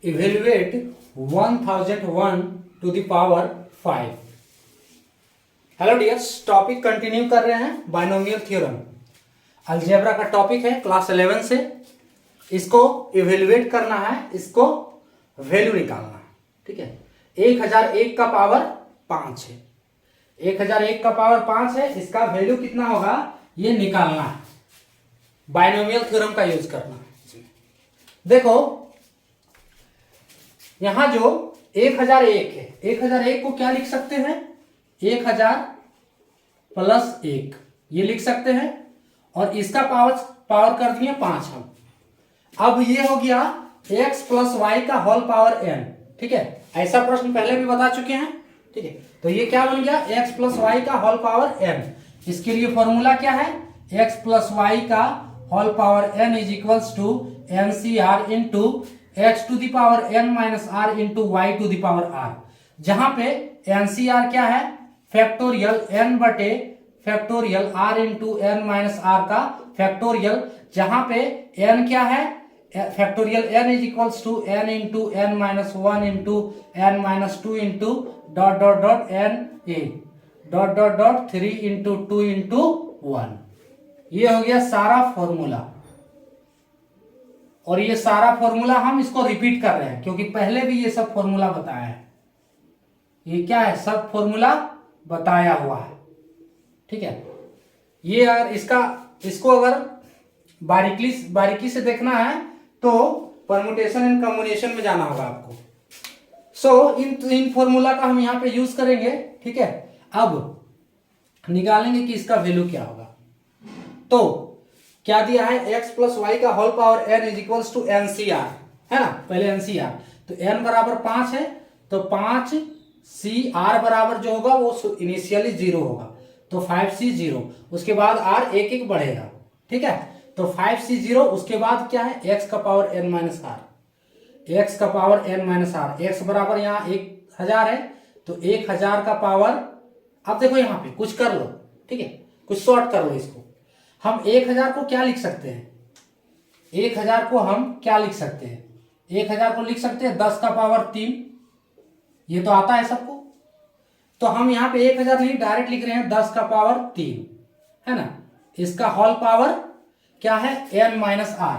Evaluate 1001 to the power 5। Hello dears, topic continue कर रहे हैं बाइनोमियल थ्योरम। अलजेब्रा का टॉपिक है क्लास 11 से। इसको इवेल्युएट करना है, इसको वैल्यू निकालना है। ठीक है, 1001 का पावर 5 है। 1001 का पावर 5 है, इसका वैल्यू कितना होगा ये निकालना है। बाइनोमियल थ्योरम का यूज करना है इसमें। देखो यहां जो 1001 है, 1001 को क्या लिख सकते हैं, 1000 प्लस 1 ये लिख सकते हैं, और इसका पावर कर दिए 5 हम। अब ये हो गया x प्लस वाई का होल पावर n। ठीक है, ऐसा प्रश्न पहले भी बता चुके हैं। ठीक है, तो ये क्या बन गया, x प्लस वाई का होल पावर n। इसके लिए फॉर्मूला क्या है, x प्लस वाई का whole power n is equals to n C r into x to the power n minus r into y to the power r। जहां पे n C r क्या है, factorial n बटे factorial r into n minus r का factorial. जहां पे n क्या है, factorial n is equals to n into n minus 1 into n minus 2 into dot dot dot n a dot dot dot 3 into 2 into 1। ये हो गया सारा formula, और ये सारा फॉर्मूला हम इसको रिपीट कर रहे हैं क्योंकि पहले भी ये सब फॉर्मूला बताया है। ये क्या है, सब फॉर्मूला बताया हुआ है। ठीक है, ये अगर इसको अगर बारीकी से देखना है तो परमुटेशन एंड कम्बिनेशन में जाना होगा आपको। सो इन फॉर्मूला का हम यहाँ पे यूज करेंगे। ठीक है, अब निकालेंगे कि इसका वैल्यू क्या होगा। तो क्या दिया है, x प्लस वाई का whole power n is equals to n C r, है ना, पहले एन सी आर। तो n बराबर 5 है, तो 5 सी आर बराबर जो होगा वो इनिशियली 0 होगा, तो 5 सी 0, उसके बाद r एक एक बढ़ेगा। ठीक है, तो 5 सी 0, उसके बाद क्या है, x का power n minus r, x का power n minus r. x बराबर यहाँ 1000 है, तो 1000 का पावर, अब देखो यहाँ पे कुछ कर लो। ठीक है, कुछ शॉर्ट कर लो इसको। हम 1000 को क्या लिख सकते हैं, 1000 को हम क्या लिख सकते हैं, 1000 को लिख सकते हैं 10 का पावर 3। ये तो आता है सबको। तो हम यहाँ पे 1000 नहीं डायरेक्ट लिख रहे हैं 10 का पावर 3, है ना। इसका होल पावर क्या है, n minus r.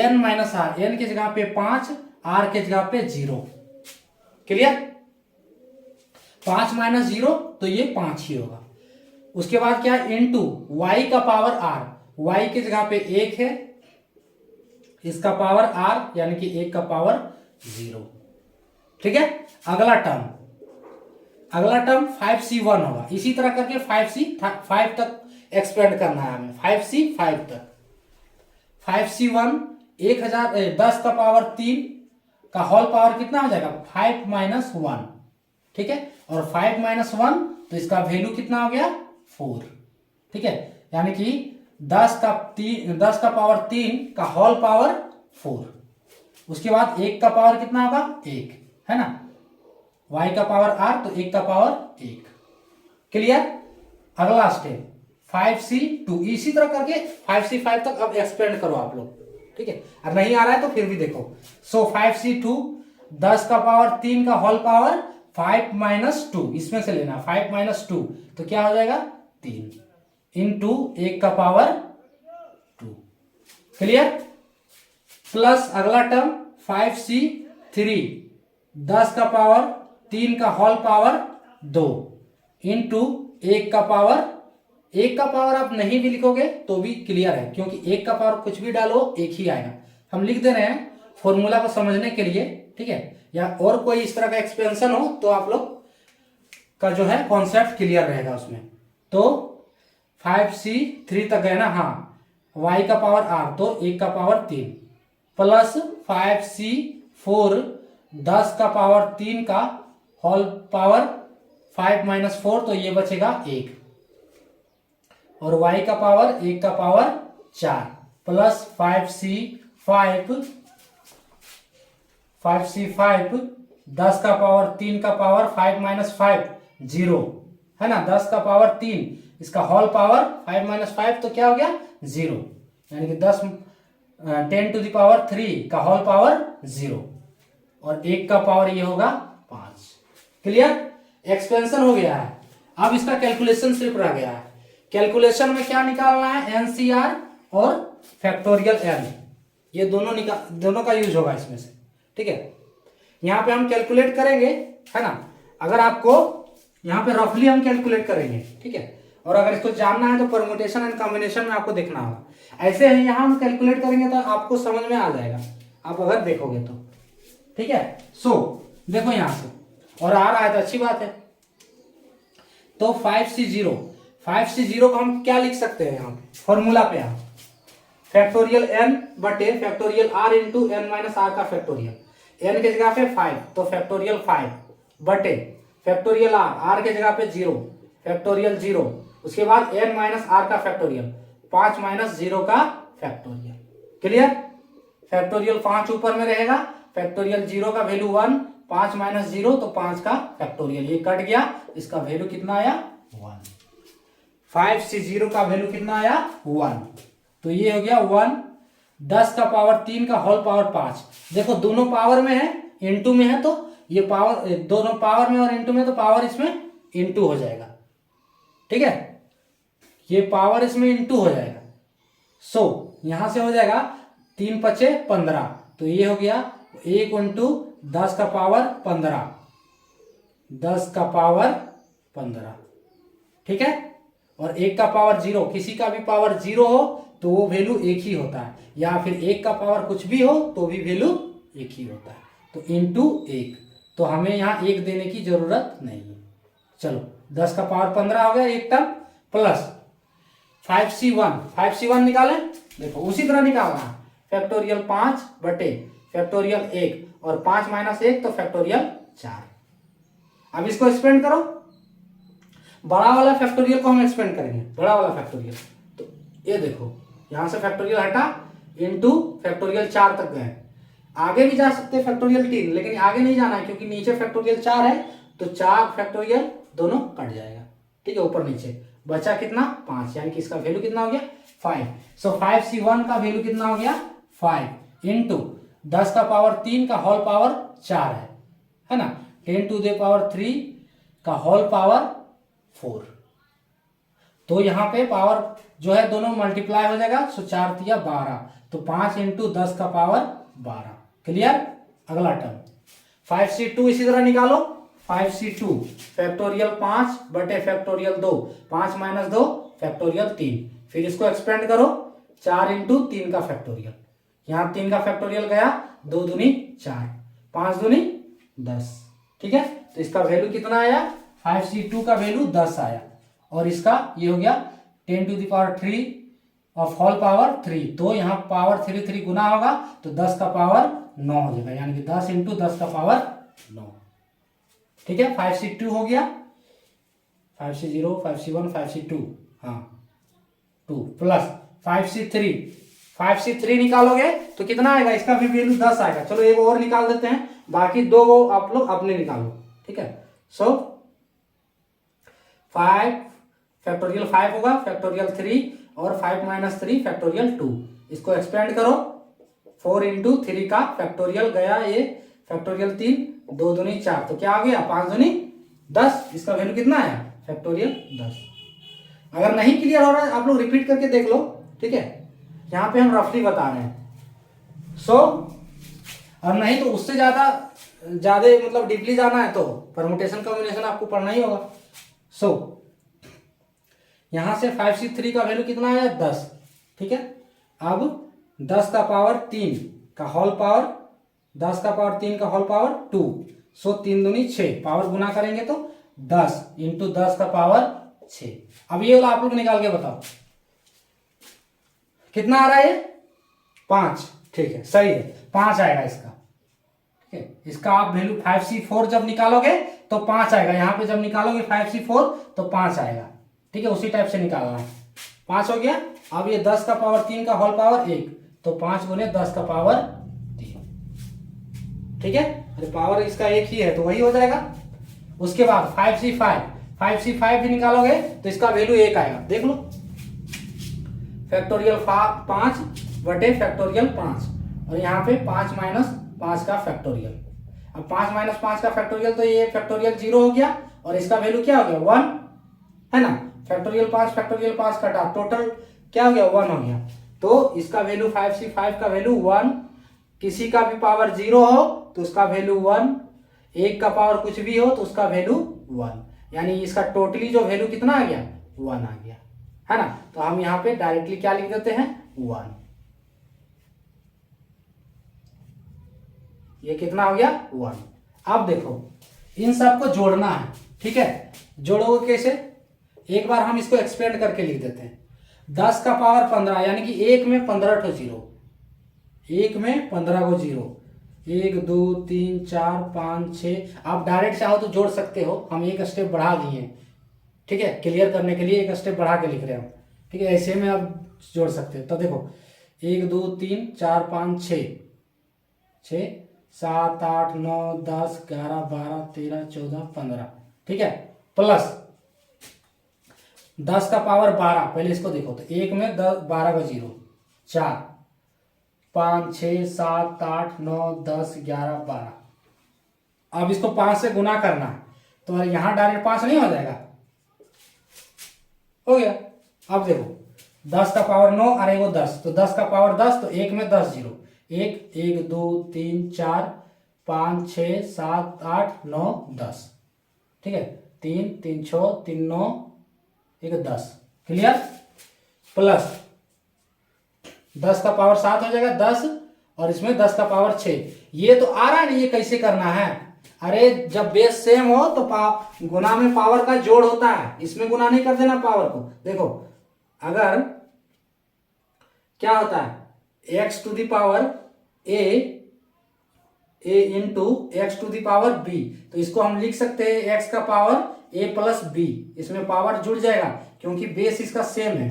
n minus r, n की जगह पे 5, r के जगह पे 0। क्लियर, 5 माइनस 0 तो ये 5 ही होगा। उसके बाद क्या है, इनटू y का पावर r, y की जगह पे 1 है, इसका पावर r यानी कि 1 का पावर 0। ठीक है, अगला टर्म 5c1 होगा। इसी तरह करके 5 तक एक्सपेंड करना है हमें, 5c5 तक। 5c1 10 का पावर 3 का होल पावर कितना हो जाएगा, 5 माइनस 1। ठीक है, और 5 माइनस 1 तो इसका वैल्यू कितना हो गया, 4। ठीक है, यानी कि 10 का पावर 3 का होल पावर 4। उसके बाद 1 का पावर कितना होगा, 1, है ना, y का पावर r, तो 1 का पावर 1। क्लियर, अगला स्टेप 5c2, इसी तरह करके 5c5 तक अब एक्सपेंड करो आप लोग। ठीक है, अगर नहीं आ रहा है तो फिर भी देखो। सो 5c2 10 का पावर 3 का होल पावर 5 माइनस 2, इसमें से लेना 5 माइनस 2, तो क्या हो जाएगा 3 इंटू 1 का पावर 2। क्लियर, प्लस अगला टर्म 5c3 10 का पावर 3 का होल पावर 2 इंटू 1 का पावर आप नहीं भी लिखोगे तो भी क्लियर है, क्योंकि 1 का पावर कुछ भी डालो 1 ही आएगा। हम लिख दे रहे हैं फॉर्मूला को समझने के लिए। ठीक है, या और कोई इस तरह का एक्सपेंशन हो तो आप लोग का जो है कॉन्सेप्ट क्लियर रहेगा उसमें। तो 5c3 तक गए ना, हाँ, y का पावर r, तो 1 का पावर 3 प्लस 5c4 10 का पावर 3 का होल पावर 5 माइनस 4, तो ये बचेगा 1, और y का पावर 1 का पावर 4 प्लस 5c5 10 का पावर 3 का पावर 5 माइनस 5 0, है ना, 10 का पावर 3, इसका होल पावर 5 माइनस 5 तो क्या हो गया 0, यानी कि 10 10 टू द पावर 3 का होल पावर 0। और 1 का पावर ये होगा 5। क्लियर? एक्सपेंशन हो गया है। अब इसका कैलकुलेशन सिर्फ रह गया है। कैलकुलेशन में क्या निकालना है? एनसीआर और फैक्टोरियल एन, ये दोनों का यूज होगा इसमें से। ठीक है, यहाँ पे हम कैलकुलेट करेंगे, है ना। अगर आपको यहाँ पे रफली हम कैलकुलेट करेंगे, ठीक है, और अगर इसको जानना है तो परमुटेशन एंड कॉम्बिनेशन में आपको देखना होगा। ऐसे है, यहाँ हम कैलकुलेट करेंगे तो आपको समझ में आ जाएगा, आप अगर देखोगे तो। ठीक है, सो देखो यहाँ से, और आ रहा है तो अच्छी बात है। तो 5C0 को हम क्या लिख सकते हैं यहाँ पे फॉर्मूला पे? आप फैक्टोरियल n बटे factorial r into n minus r का फैक्टोरियल, n के जगह पे 5 तो फैक्टोरियल 5 बटे फैक्टोरियल r के जगह पे 0 फैक्टोरियल 0, उसके बाद n माइनस आर का फैक्टोरियल 5 माइनस 0 का फैक्टोरियल। क्लियर? फैक्टोरियल 5 ऊपर में रहेगा, फैक्टोरियल 0 का वैल्यू 1, 5 माइनस 0 तो 5 का फैक्टोरियल, ये कट गया, इसका वैल्यू कितना आया? 1। 5C0 का वैल्यू कितना आया? 1। तो ये हो गया 1, 10 का पावर 3 का होल पावर 5। देखो दोनों पावर में है, इनटू में है, तो ये पावर दोनों पावर में और इनटू में, तो पावर इसमें इनटू हो जाएगा। ठीक है, ये पावर इसमें इनटू हो जाएगा। सो यहां से हो जाएगा 3 पचे 15, तो ये हो गया 1 इंटू 10 का पावर 15, 10 का पावर 15। ठीक है, और 1 का पावर 0, किसी का भी पावर 0 हो तो वो वैल्यू एक ही होता है, या फिर 1 का पावर कुछ भी हो तो भी वैल्यू एक ही होता है। तो इंटू 1, तो हमें यहाँ 1 देने की जरूरत नहीं है। चलो 10 का पावर 15 हो गया एक टर्म, प्लस 5C1 निकालें। देखो उसी तरह निकालना है, फैक्टोरियल 5 बटे फैक्टोरियल 1 और 5 माइनस 1 तो फैक्टोरियल 4। अब इसको एक्सपेंड करो, बड़ा वाला फैक्टोरियल को हम एक्सपेंड करेंगे, बड़ा वाला फैक्टोरियल। तो ये देखो यहां से फैक्टोरियल हटा, इनटू फैक्टोरियल 4 तक गए। आगे भी जा सकते हैं फैक्टोरियल 3, लेकिन आगे नहीं जाना है क्योंकि नीचे फैक्टोरियल 4 है, तो 4 फैक्टोरियल दोनों कट जाएगा। ठीक है, ऊपर नीचे बचा कितना? 5, यानी कि इसका वैल्यू कितना हो गया? 5। सो 5C1 का वैल्यू कितना हो गया? 5 इंटू 10 का पावर 3 का होल पावर 4 है ना, 10 टू द पावर 3 का होल पावर 4। तो यहाँ पे पावर जो है दोनों मल्टीप्लाई हो जाएगा, सो 4 तिया 12, तो 5 इंटू 10 का पावर 12। क्लियर? अगला टर्म 5C2 इसी तरह निकालो, 5C2 फैक्टोरियल 5 बटे फैक्टोरियल 2, 5 माइनस 2 फैक्टोरियल 3। फिर इसको एक्सपेंड करो, 4 इंटू 3 का फैक्टोरियल, यहाँ 3 का फैक्टोरियल गया, 2 दूनी 4, 5 दूनी 10। ठीक है, तो इसका वैल्यू कितना आया? 5C2 का वैल्यू 10 आया, और इसका ये हो गया 10 to the power 3 of whole power 3। तो यहाँ पावर 3 गुना होगा, तो 10 का पावर 9 हो जाएगा, यानी कि 10 इंटू 10 का पावर 9। ठीक है, 5C2 हो गया, 5C0, 5C1, 5C2, हाँ 2 प्लस 5C3 निकालोगे तो कितना आएगा? इसका भी वैल्यू 10 आएगा। चलो एक और निकाल देते हैं, बाकी 2 वो आप लोग अपने निकालो। ठीक है, सो 5 फैक्टोरियल 5 होगा, फैक्टोरियल 3 और 5 माइनस 3 फैक्टोरियल 2। इसको एक्सपेंड करो, 4 इंटू 3 का फैक्टोरियल गया, ये फैक्टोरियल 3, 2 दूनी 4, तो क्या आ गया? 5 दूनी 10। इसका वैल्यू कितना आया? फैक्टोरियल 10। अगर नहीं क्लियर हो रहा है आप लोग रिपीट करके देख लो। ठीक है, यहाँ पे हम रफली बता रहे हैं। सो और नहीं तो उससे ज्यादा मतलब डीपली जाना है तो परमुटेशन कॉम्बिनेशन आपको पढ़ना ही होगा। सो यहां से 5C3 का वैल्यू कितना आया? 10। ठीक है, अब 10 का पावर 3 का होल पावर, 10 का पावर 3 का होल पावर 2, सो 3 दूनी 6, पावर गुना करेंगे तो 10 इंटू 10 का पावर 6। अब ये वाला आप लोग निकाल के बताओ कितना आ रहा है? 5। ठीक है, सही है, 5 आएगा इसका। ठीक है, इसका आप वैल्यू 5C4 जब निकालोगे तो 5 आएगा, यहाँ पे जब निकालोगे 5C4 तो 5 आएगा। ठीक है, उसी टाइप से निकालना है। 5 हो गया। अब ये 10 का पावर 3 का होल पावर 1, तो 5 गुने 10 का पावर 3। ठीक है, अरे पावर इसका एक ही है तो वही हो जाएगा। उसके बाद 5C5 भी निकालोगे तो इसका वैल्यू 1 आएगा। देख लो, फैक्टोरियल 5 बटे फैक्टोरियल 5, और यहाँ पे 5 माइनस 5 का फैक्टोरियल, अब 5 माइनस 5 का फैक्टोरियल, तो ये फैक्टोरियल 0 हो गया और इसका वैल्यू क्या हो गया 1, है ना। फैक्टोरियल 5 कटा, टोटल क्या हो गया 1 हो गया। तो इसका वैल्यू 5c, 5 का वैल्यू 1, किसी का भी पावर 0 हो तो उसका वैल्यू 1, एक का पावर कुछ भी हो तो उसका वैल्यू 1, यानी इसका टोटली जो वैल्यू कितना आ गया 1 आ गया, है ना। तो हम यहाँ पे डायरेक्टली क्या लिख देते हैं 1। ये कितना हो गया 1। अब देखो इन सबको जोड़ना है, ठीक है। जोड़ोगे कैसे, एक बार हम इसको एक्सपेंड करके लिख देते हैं। 10 का पावर 15 यानी कि एक में 15 ठो जीरो, एक में 15 को जीरो, 1 2 3 4 5 6। आप डायरेक्ट चाहो तो जोड़ सकते हो, हम एक स्टेप बढ़ा दिए हैं, ठीक है, क्लियर करने के लिए एक स्टेप बढ़ा के लिख रहे हो, ठीक है। ऐसे में आप जोड़ सकते हो। तो देखो 1 2 3 4 5 6, 6 7 8 9 10 11 12 13 14 15, ठीक है। प्लस 10 का पावर 12, पहले इसको देखो तो एक में 12 का जीरो, 4 5 6 7 8 9 10 11 12। अब इसको 5 से गुना करना है तो यहां डायरेक्ट 5 नहीं हो जाएगा, हो गया। अब देखो 10 का पावर 9 और एगो 10, तो 10 का पावर 10, तो एक में 10 जीरो, 1 1 2 3 4 5 6 7 8 9 10, ठीक है। 3 3 6 3 9 1 10, क्लियर। प्लस 10 का पावर 7 हो जाएगा 10, और इसमें 10 का पावर 6। ये तो आ रहा है ना, ये कैसे करना है, अरे जब बेस सेम हो तो गुना में पावर का जोड़ होता है, इसमें गुना नहीं कर देना पावर को। देखो अगर क्या होता है x to the power a into x to the power b, तो इसको हम लिख सकते हैं x का पावर a प्लस b, इसमें पावर जुड़ जाएगा क्योंकि बेस इसका सेम है,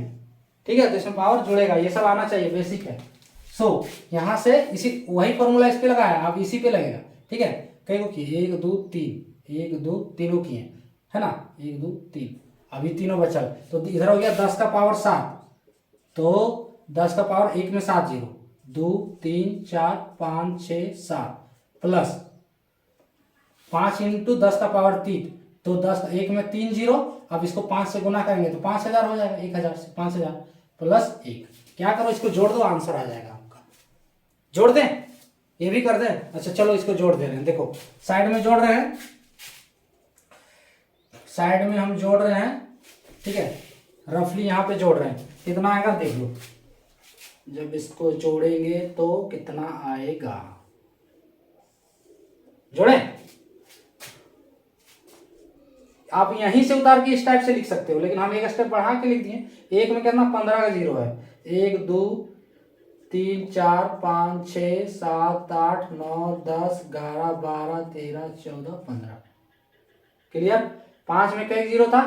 ठीक है। तो इसमें पावर जुड़ेगा, ये सब आना चाहिए, बेसिक है। सो यहां से इसी वही फॉर्मूला इस पे लगाया, अब इसी पे लगेगा, ठीक है। कई को किए 1 2 3, 1 2 तीनों किए, है ना, 1 2 3, अभी तीनों बचल। तो इधर हो गया 10 का पावर 7, तो 10 का पावर एक में 7 जीरो, 2 3 4 5 6 7, प्लस 5 इंटू 10 का पावर 3, तो 10 एक में 3 जीरो, अब इसको 5 से गुना करेंगे तो 5000 हो जाएगा, 1000 से 5000 प्लस 1। क्या करो इसको जोड़ दो, आंसर आ जाएगा आपका। जोड़ दें, ये भी कर दें, अच्छा चलो इसको जोड़ दे रहे हैं। देखो साइड में जोड़ रहे हैं, साइड में हम जोड़ रहे हैं, ठीक है, रफली यहाँ पे जोड़ रहे हैं। कितना आएगा देख लो, जब इसको जोड़ेंगे तो कितना आएगा, जोड़े। आप यहीं से उतार के इस टाइप से लिख सकते हो, लेकिन हम एक स्टेप बढ़ा के लिख दिए। एक में कितना 15 का जीरो है, 1 2 3 4 5 6 7 8 9 10 11 12 13 14 15, क्लियर। 5 में कई जीरो था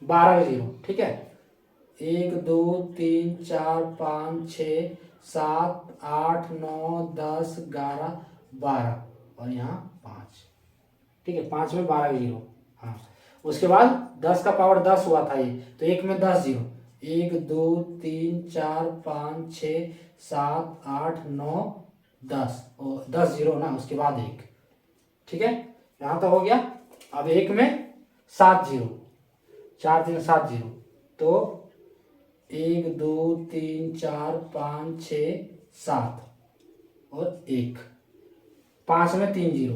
12 का जीरो, ठीक है। 1 2 3 4 5 6 7 8 9 10 11 12 और यहाँ 5, ठीक है। 5 में 12 का जीरो, हाँ। उसके बाद 10 का पावर 10 हुआ था ये, तो एक में 10 जीरो, 1 2 3 4 5 6 7 8 9 10, और 10 जीरो ना, उसके बाद 1, ठीक है। यहाँ तो हो गया। अब एक में 7 जीरो, 4 3 7 जीरो, तो 1 2 3 4 5 6 7 और 1, 5 में 3 जीरो,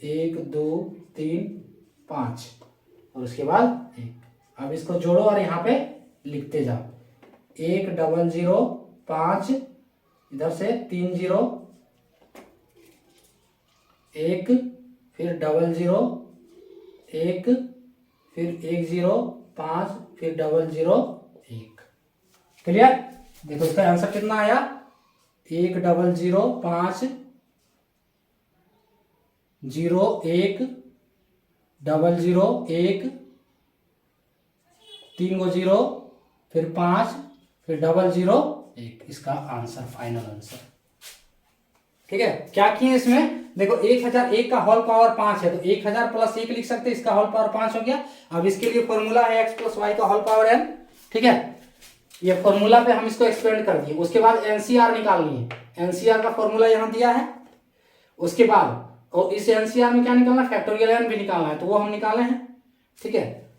1 2 3 5 और उसके बाद 1। अब इसको जोड़ो और यहाँ पे लिखते जाओ, 1 0 0 5, इधर से 3 जीरो, 1 फिर 0 0 1 फिर 1 0 5 फिर 0 0 1, क्लियर। देखो इसका आंसर कितना आया, 1 0 0 5 0 1 0 0 1, 3 को जीरो फिर 5 फिर 0 0 1, इसका आंसर फाइनल आंसर, ठीक है। क्या किए इसमें देखो, 1001 का होल पावर 5 है, तो 1000 प्लस 1 लिख सकते हैं, इसका होल पावर 5 हो गया। अब इसके लिए फॉर्मूला है x प्लस वाई का होल पावर n, ठीक है। ये फॉर्मूला पे हम इसको एक्सपेंड कर दिए। उसके बाद एनसीआर निकालनी है, एनसीआर का फॉर्मूला यहाँ दिया है। उसके बाद और इस एनसीआर में क्या निकालना है, फैक्टोरियल एन भी निकालना है, तो वो हम निकाले हैं। ठीक है,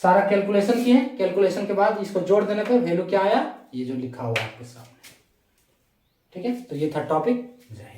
सारा कैलकुलेशन किए, कैलकुलेशन के बाद इसको जोड़ देने पर वैल्यू क्या आया, ये जो लिखा हुआ आपके सामने। ठीक है, तो ये था टॉपिक। जय हिंद।